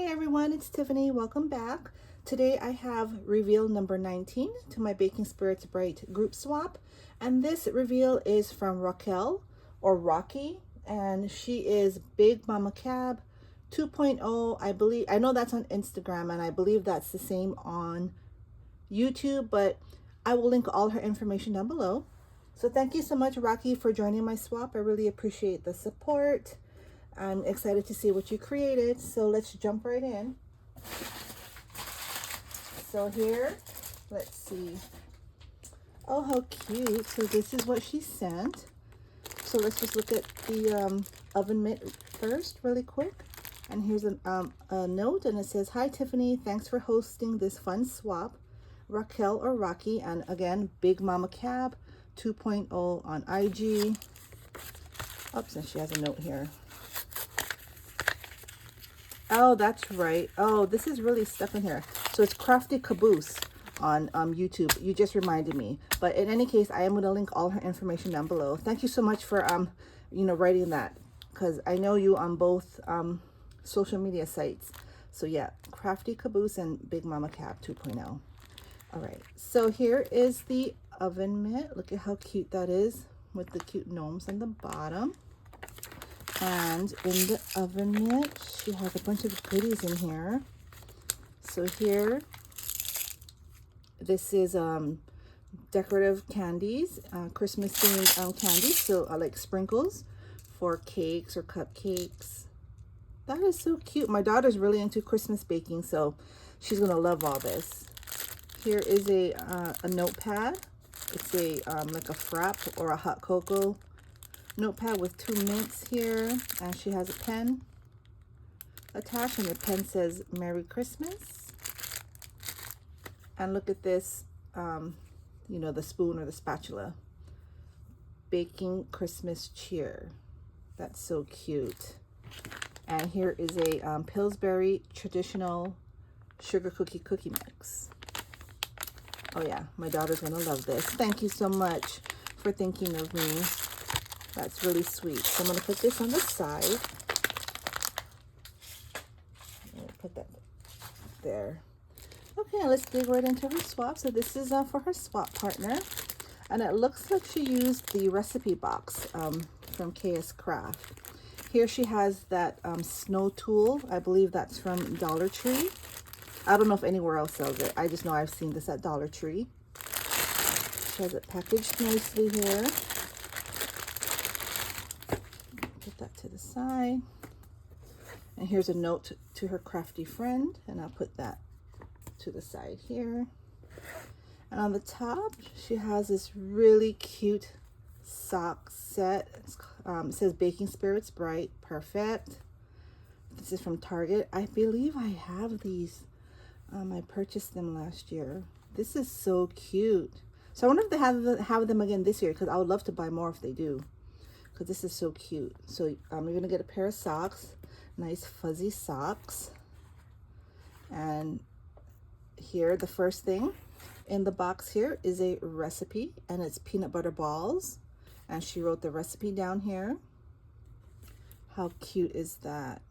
Hey everyone, it's Tiffany. Welcome back. Today I have reveal number 19 to my Baking Spirits Bright group swap. And this reveal is from Raquel or Rocky. And she is Big Mama Cab 2.0. I believe, I know that's on Instagram and I believe that's the same on YouTube, but I will link all her information down below. So thank you so much, Rocky, for joining my swap. I really appreciate the support. I'm excited to see what you created, so let's jump right in. So here, let's see. Oh, how cute. So this is what she sent. So let's just look at the oven mitt first really quick. And here's a note, and it says, "Hi Tiffany, thanks for hosting this fun swap. Raquel or Rocky," and again, Big Mama Cab 2.0 on IG. Oops, and she has a note here. Oh, that's right. Oh, this is really stuck in here. So it's Crafty Caboose on YouTube. You just reminded me. But in any case, I am going to link all her information down below. Thank you so much for, writing that. Because I know you on both social media sites. So yeah, Crafty Caboose and Big Mama Cab 2.0. All right. So here is the oven mitt. Look at how cute that is with the cute gnomes on the bottom. And in the oven mitt, she has a bunch of goodies in here. So here, this is decorative candies, Christmas themed candies. So like sprinkles for cakes or cupcakes. That is so cute. My daughter's really into Christmas baking, so she's gonna love all this. Here is a notepad. It's a like a frap or a hot cocoa notepad with 2 mints here, and she has a pen attached, and the pen says Merry Christmas. And look at this, the spoon or the spatula. Baking Christmas cheer. That's so cute. And here is a Pillsbury traditional sugar cookie mix. Oh yeah, my daughter's gonna love this. Thank you so much for thinking of me. That's really sweet. So I'm going to put this on the side. Put that there. Okay, let's dig right into her swap. So this is for her swap partner. And it looks like she used the recipe box from KS Craft. Here she has that snow tool. I believe that's from Dollar Tree. I don't know if anywhere else sells it. I just know I've seen this at Dollar Tree. She has it packaged nicely here. That to the side, and here's a note to her crafty friend, and I'll put that to the side here. And on the top she has this really cute sock set. It says Baking Spirits Bright. Perfect. This is from Target. I believe I have these. I purchased them last year. This is so cute. So I wonder if they have them again this year, because I would love to buy more if they do, because this is so cute. So you're gonna get a pair of socks, nice fuzzy socks. And here, the first thing in the box here is a recipe, and it's peanut butter balls. And she wrote the recipe down here. How cute is that?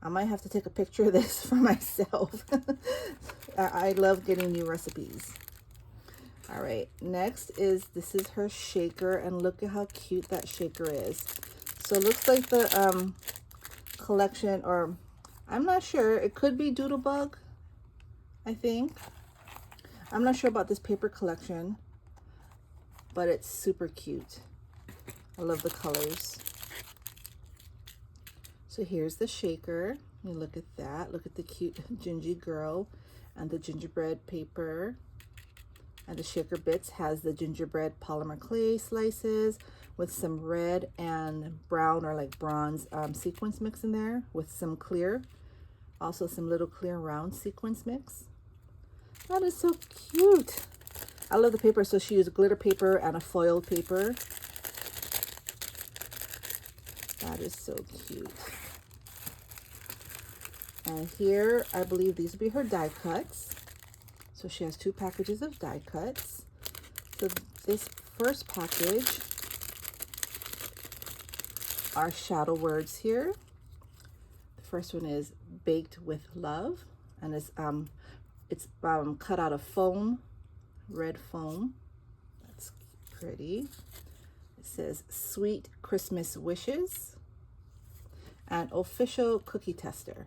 I might have to take a picture of this for myself. I love getting new recipes. All right, next this is her shaker, and look at how cute that shaker is. So it looks like the collection, or I'm not sure, it could be Doodlebug, I think. I'm not sure about this paper collection, but it's super cute. I love the colors. So here's the shaker. You look at that. Look at the cute gingy girl and the gingerbread paper. And the shaker bits has the gingerbread polymer clay slices with some red and brown or like bronze sequins mix in there with some clear. Also some little clear round sequins mix. That is so cute. I love the paper. So she used glitter paper and a foil paper. That is so cute. And here, I believe these will be her die cuts. So she has 2 packages of die cuts. So this first package are shadow words here. First one is Baked with Love, and it's cut out of foam, red foam. That's pretty. It says Sweet Christmas Wishes and Official Cookie Tester.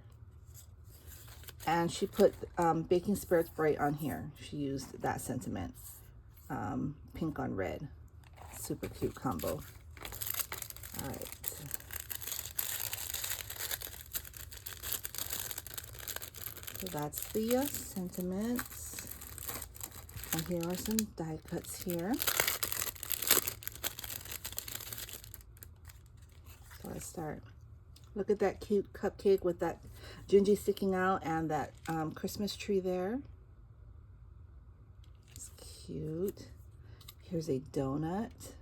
And she put Baking Spirits Bright on here. She used that sentiment. Pink on red. Super cute combo. All right. So that's the sentiments. And here are some die cuts here. So let's start. Look at that cute cupcake with that gingy sticking out and that Christmas tree there. It's cute. Here's a donut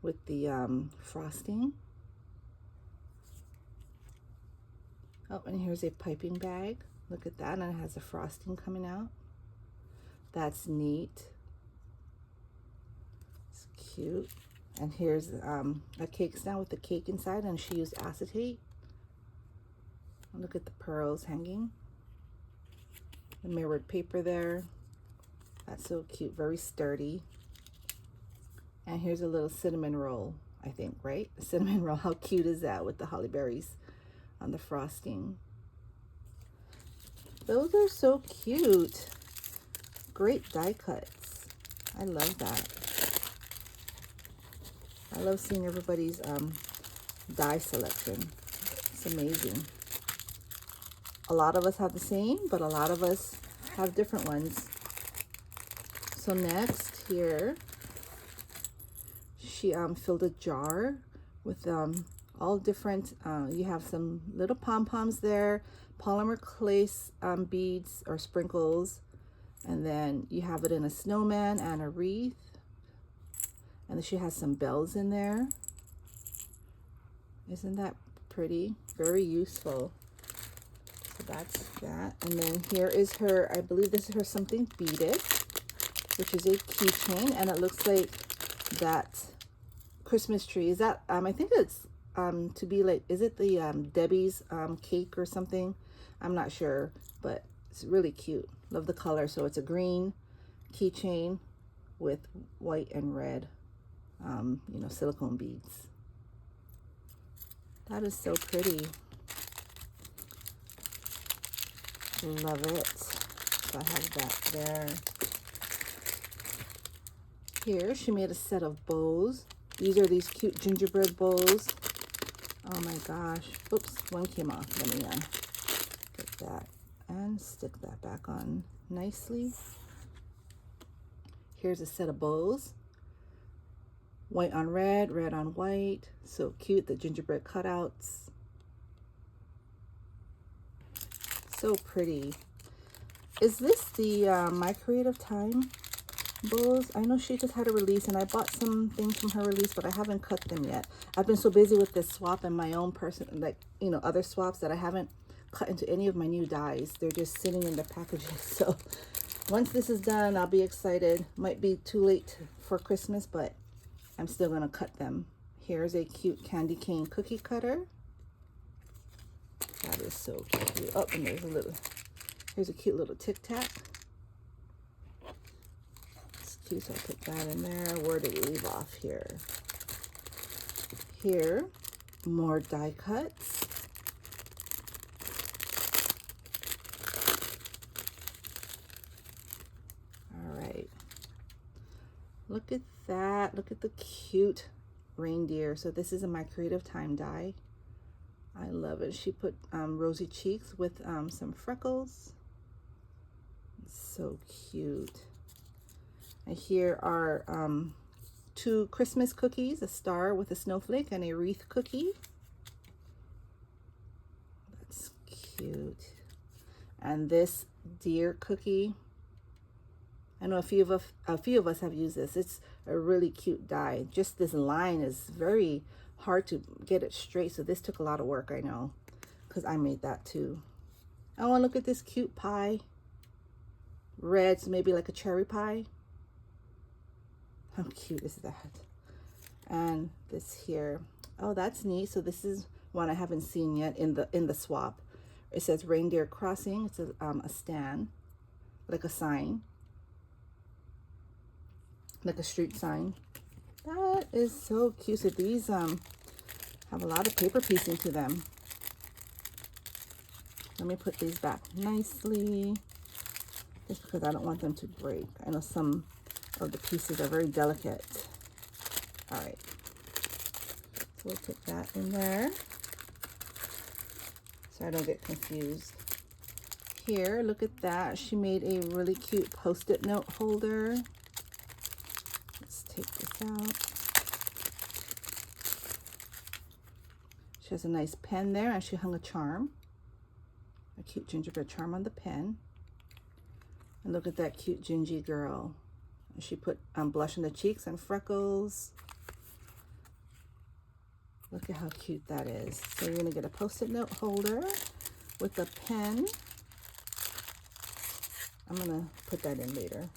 with the frosting. Oh, and here's a piping bag. Look at that, and it has the frosting coming out. That's neat. It's cute. And here's a cake stand with the cake inside, and she used acetate. Look at the pearls hanging. The mirrored paper there. That's so cute, very sturdy. And here's a little cinnamon roll, I think, right? A cinnamon roll. How cute is that with the holly berries on the frosting? Those are so cute. Great die cuts. I love that. I love seeing everybody's die selection. It's amazing. A lot of us have the same, but a lot of us have different ones. So next here, she filled a jar with all different, you have some little pom-poms there, polymer clay beads or sprinkles, and then you have it in a snowman and a wreath. And then she has some bells in there. Isn't that pretty? Very useful. So that's that. And then here is her, I believe this is her something beaded, which is a keychain, and it looks like that Christmas tree. Is that, I think it's to be like, is it the Debbie's cake or something? I'm not sure, but it's really cute. Love the color. So it's a green keychain with white and red. You know, silicone beads. That is so pretty. Love it. So I have that there. Here, she made a set of bows. These are these cute gingerbread bows. Oh my gosh. Oops, one came off. Let me get that and stick that back on nicely. Here's a set of bows. White on red, red on white. So cute, the gingerbread cutouts. So pretty. Is this the My Creative Time bows? I know she just had a release, and I bought some things from her release, but I haven't cut them yet. I've been so busy with this swap and my own like, you know, other swaps that I haven't cut into any of my new dies. They're just sitting in the packages. So once this is done, I'll be excited. Might be too late for Christmas, but I'm still going to cut them. Here's a cute candy cane cookie cutter. That is so cute. Oh, and here's a cute little Tic Tac. It's cute, so I'll put that in there. Where did we leave off here? Here, more die cuts. All right. Look at that. Look at the cute reindeer. So this is a My Creative Time die. I love it. She put rosy cheeks with some freckles. It's so cute. And here are 2 Christmas cookies, a star with a snowflake and a wreath cookie. That's cute. And this deer cookie. I know a few of us have used this. It's a really cute die. Just this line is very hard to get it straight, so this took a lot of work, I know, because I made that too. Oh, and look at this cute pie. Red, so maybe like a cherry pie. How cute is that? And this here, oh, that's neat. So this is one I haven't seen yet in the swap. It says Reindeer Crossing. It's a stand, like a sign, like a street sign. That is so cute. So these have a lot of paper piecing to them. Let me put these back nicely, just because I don't want them to break. I know some of the pieces are very delicate. All right, so we'll put that in there so I don't get confused. Here, look at that. She made a really cute Post-it note holder. Let's take this out. She has a nice pen there, and she hung a charm. A cute gingerbread charm on the pen. And look at that cute gingy girl. And she put blush on the cheeks and freckles. Look at how cute that is. So you're gonna get a Post-it note holder with a pen. I'm gonna put that in later.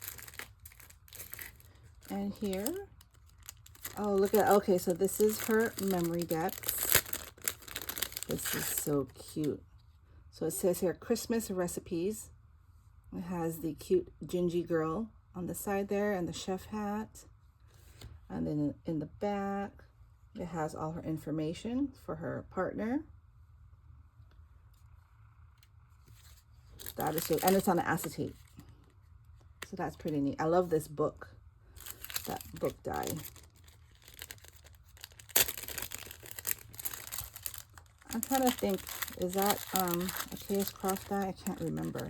And here, oh, look at, okay, so this is her memory decks. This is so cute. So it says here, Christmas recipes. It has the cute gingy girl on the side there and the chef hat. And then in the back, it has all her information for her partner. That is so, and it's on acetate. So that's pretty neat. I love this book, that book die. I'm trying to think, is that a KS Craft die? I can't remember.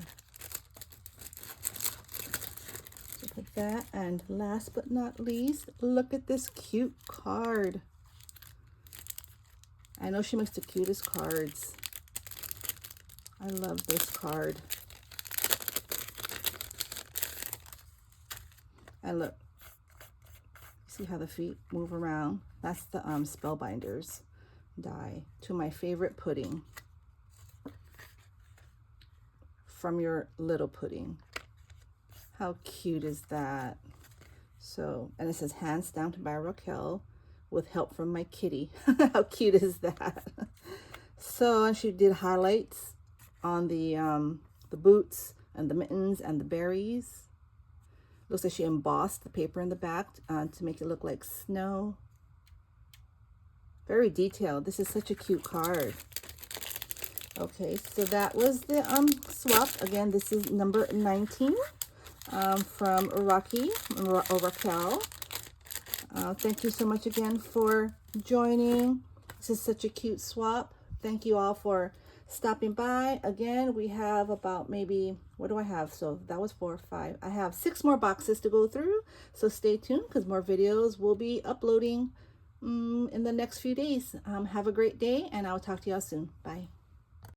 So put that, and last but not least, look at this cute card. I know she makes the cutest cards. I love this card. And look, see how the feet move around? That's the Spellbinders die to my favorite pudding from your little pudding. How cute is that? So, and it says hands stamped by Raquel with help from my kitty. How cute is that? So, and she did highlights on the boots and the mittens and the berries. Looks like she embossed the paper in the back to make it look like snow. Very detailed. This is such a cute card. Okay, so that was the swap. Again, this is number 19 from Rocky or Raquel. Thank you so much again for joining. This is such a cute swap. Thank you all for stopping by. Again, we have about maybe, what do I have? So that was 4 or 5. I have 6 more boxes to go through. So stay tuned because more videos will be uploading in the next few days. Have a great day, and I'll talk to y'all soon. Bye.